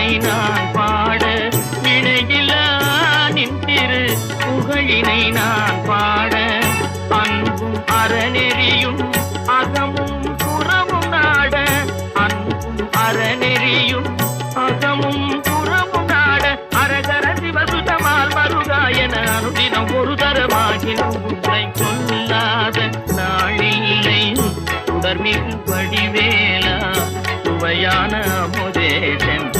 புகழினை நான் பாட இணையிலா நின் திரு புகழினை நான் பாட அன்பும் அறநெறியும் அகமும் புறமும் நாட அன்பும் அறநெறியும் அகமும் புறமும் நாட அரகர சிவசுதமால் மருகாயன அனுதினம் ஒரு தரமாகினும் உன்னை கொல்லாத நாளில்லை தொடர்மிகு படிவேலா சுவையான அமுதே சென்ற